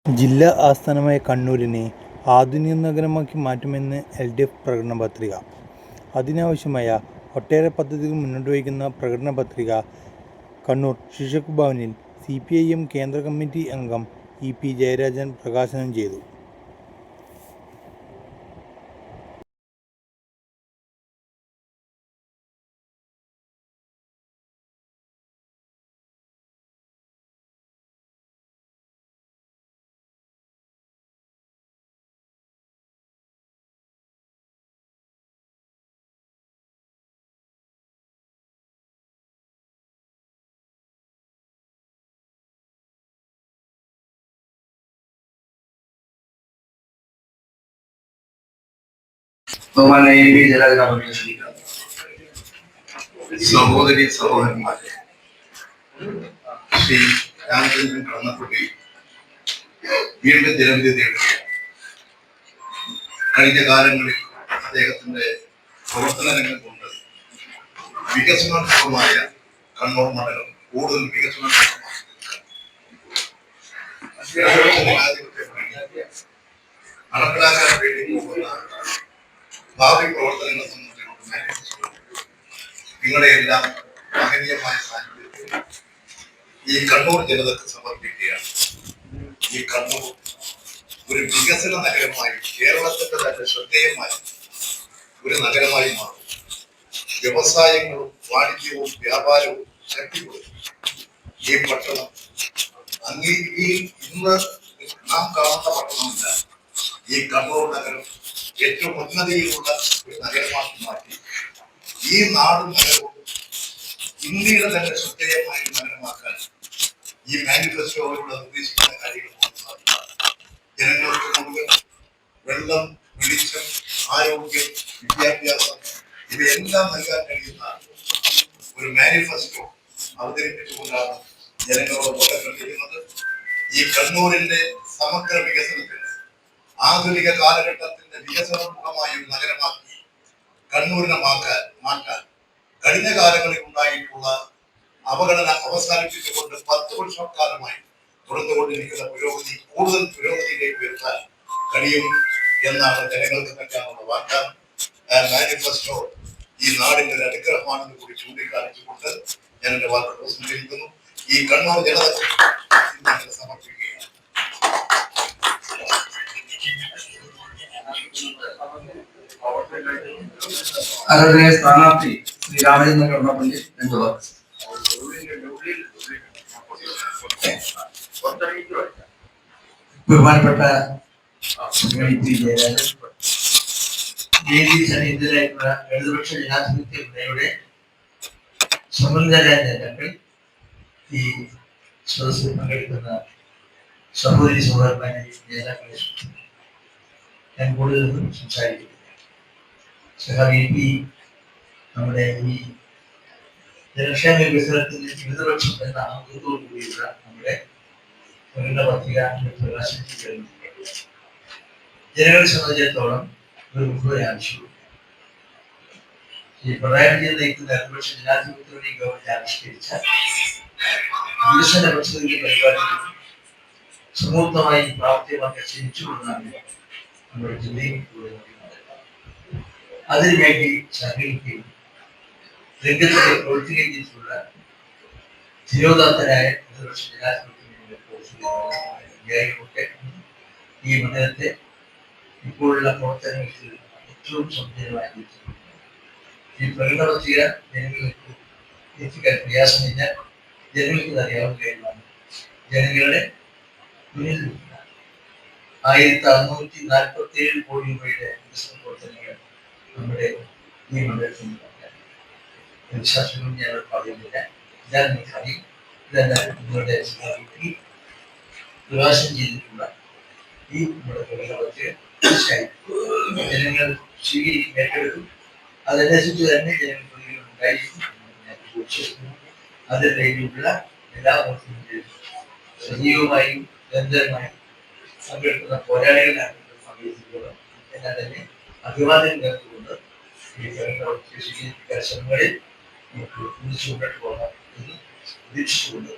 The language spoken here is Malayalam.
ജില്ലാ ആസ്ഥാനമായ കണ്ണൂരിനെ ആധുനിക നഗരമാക്കി മാറ്റുമെന്ന് LDF പ്രകടന പത്രിക. അതിനാവശ്യമായ ഒട്ടേറെ പദ്ധതികൾ മുന്നോട്ട് വയ്ക്കുന്ന പ്രകടന പത്രിക കണ്ണൂർ ശിശുക് ഭവനിൽ CPIM കേന്ദ്ര കമ്മിറ്റി അംഗം EP ജയരാജൻ പ്രകാശനം ചെയ്തു. സഹോദരി സഹോദരന്മാരെ, ശ്രീ രാമചന്ദ്രൻ കടന്നപ്പള്ളി വീണ്ടും ജനവിധി നേടുകയാണ്. കഴിഞ്ഞ കാലങ്ങളിൽ അദ്ദേഹത്തിന്റെ പ്രവർത്തന രംഗം കൊണ്ട് വികസനോന്മുഖമായ കണ്ണൂർ മണ്ഡലം കൂടുതൽ വികസനോന്മുഖമായി നടപ്പിലാക്കാൻ വേണ്ടി പോകുന്ന ഭാവി പ്രവർത്തനങ്ങളെ സംബന്ധിച്ചുകൊണ്ട് നിങ്ങളുടെ എല്ലാം മഹനീയമായ സാന്നിധ്യത്തിൽ ഈ കണ്ണൂർ ജനതക്ക് സമർപ്പിക്കുകയാണ്. ഈ കണ്ണൂർ ഒരു വികസന നഗരമായി, കേരളത്തിന്റെ തന്നെ ശ്രദ്ധേയമായ ഒരു നഗരമായി മാറും. വ്യവസായങ്ങളും വാണിജ്യവും വ്യാപാരവും ശക്തിപ്പെടും. ഈ പട്ടണം ഇന്ന് നാം കാണുന്ന പട്ടണമല്ല, ഈ കണ്ണൂർ നഗരം ഏറ്റവും ഉന്നതിയിലുള്ള ഒരു നഗരമാക്കി മാറ്റി ഈ നാടും നഗരവും ഇന്ത്യയുടെ തന്നെ ശ്രദ്ധേയമായ ഒരു നഗരമാക്കാൻ ഈ മാനിഫെസ്റ്റോയിലൂടെ നിർദ്ദേശിക്കുന്ന കാര്യങ്ങൾ ജനങ്ങൾക്ക് മുഴുവൻ വെള്ളം, വെളിച്ചം, ആരോഗ്യം, വിദ്യാഭ്യാസം ഇവയെല്ലാം നൽകാൻ കഴിയുന്ന ഒരു മാനിഫെസ്റ്റോ അവതരിപ്പിച്ചുകൊണ്ടാണ് ജനങ്ങളോട് വോട്ടഭ്യർത്ഥിക്കുന്നത്. ഈ കണ്ണൂരിന്റെ സമഗ്ര വികസനത്തിന് ആധുനിക കാലഘട്ടത്തിന്റെ വികസനോന്മുഖമായ ഒരു നഗരമാക്കി കണ്ണൂരിനെ മാറ്റാൻ കഴിഞ്ഞ കാലങ്ങളിൽ ഉണ്ടായിട്ടുള്ള അവഗണന അവസാനിപ്പിച്ചുകൊണ്ട് 10 വർഷക്കാലമായി തുടർന്നുകൊണ്ടിരിക്കുന്ന പുരോഗതി കൂടുതൽ പുരോഗതിയിലേക്ക് വരുത്താൻ കഴിയും എന്നാണ് ജനങ്ങൾക്ക് നൽകാനുള്ള വാഗ്ദാനം. മാനിഫെസ്റ്റോ ഈ നാടിന്റെ ഒരു അനുഗ്രഹമാണെന്ന് കൂടി ചൂണ്ടിക്കാണിച്ചുകൊണ്ട് ഞാൻ എന്റെ വാക്കുകൾ ഉപസംഹരിക്കുന്നു. ഈ കണ്ണൂർ ജനത സമർപ്പിക്കുകയാണ്. ആരാധനയെ സ്ഥാനാർത്ഥി ശ്രീ രാമചന്ദ്രൻ കടന്നപ്പള്ളി ബഹുമാനപ്പെട്ട വേദി സന്നിഹിതരായിട്ടുള്ള ഇടതുപക്ഷ ജനാധിപത്യ മുന്നണിയുടെ സമ്മതരായ നേതാക്കൾ, ഈ സദസ്സിൽ പങ്കെടുക്കുന്ന സഹോദരി സഹോദരന്മാരെ, നേതാക്കളെ ഞാൻ കൂടുതലൊന്നും സംസാരിക്കുന്നു. സഹ നമ്മുടെ ഈ ജനക്ഷേമ വികസനത്തിന്റെ ഇടതുപക്ഷം എന്ന ആഗ്രഹത്തോടു കൂടിയുള്ള നമ്മുടെ പ്രകടന പത്രിക പ്രകാശിപ്പിച്ചു കഴിഞ്ഞു. ജനങ്ങളെ സംബന്ധിച്ചിടത്തോളം ഒരു മുഖ്യ ആവശ്യമുണ്ട്. ഈ പിണറായി വിജയൻ നയിക്കുന്ന ഇടതുപക്ഷ ജനാധിപത്യത്തോടെ ഗവൺമെന്റ് ആവിഷ്കരിച്ച വികസന പദ്ധതിയുടെ പരിപാടികൾ സമൂർത്തമായി പ്രാപ്തിയമാക്കാൻ ശ്രമിച്ചുകൊണ്ടാണ് നമ്മുടെ ജില്ലയിൽ അതിനുവേണ്ടി സഹകരിക്കുകയും രംഗത്തെ പ്രവർത്തിക്കുകയും ചെയ്തിട്ടുള്ള ധിരോദാത്തരായ ഈ മണ്ഡലത്തെ ഇപ്പോഴുള്ള പ്രവർത്തനങ്ങൾക്ക് ഏറ്റവും സൗന്ദര്യമായി ഈ പ്രകടന പത്രിക ജനങ്ങൾക്ക് എത്തിക്കാൻ പ്രയാസമില്ല. ജനങ്ങൾക്ക് അറിയാവുന്ന കാര്യമാണ്. ജനങ്ങളുടെ മുന്നിൽ 1647 കോടി രൂപയുടെ വികസന പ്രവർത്തനങ്ങൾ നമ്മുടെ ഈ മണ്ഡലത്തിൽ വിശ്വാസങ്ങളും ഞങ്ങൾ പറയുന്നില്ല. ഇതാണ് നിങ്ങൾക്കറിയും. ഇതെല്ലാം നിങ്ങളുടെ പ്രകാശം ചെയ്തിട്ടുള്ള ഈ നമ്മുടെ പ്രകടനത്തെ തീർച്ചയായും ജനങ്ങൾ സ്വീകരിക്കും, ഏറ്റെടുക്കും. അതനുസരിച്ച് തന്നെ ജനങ്ങൾ പ്രതികരണം ഉണ്ടായിരിക്കും. അതിന്റെ രീതിയിലുള്ള എല്ലാ പ്രവർത്തനങ്ങളിലും സജീവമായും നിരന്തരമായും പങ്കെടുക്കുന്ന പോരാളികളാണ് പങ്കെടുത്തിട്ടുള്ളത്. എന്നാൽ തന്നെ അഭിവാദ്യം നേർന്നുകൊണ്ട് ഈ പ്രകടന ശ്രമങ്ങളിൽ നമുക്ക് ഒന്നിച്ചു മുന്നോട്ട് പോകാം എന്ന് പ്രതീക്ഷിച്ചുകൊണ്ട്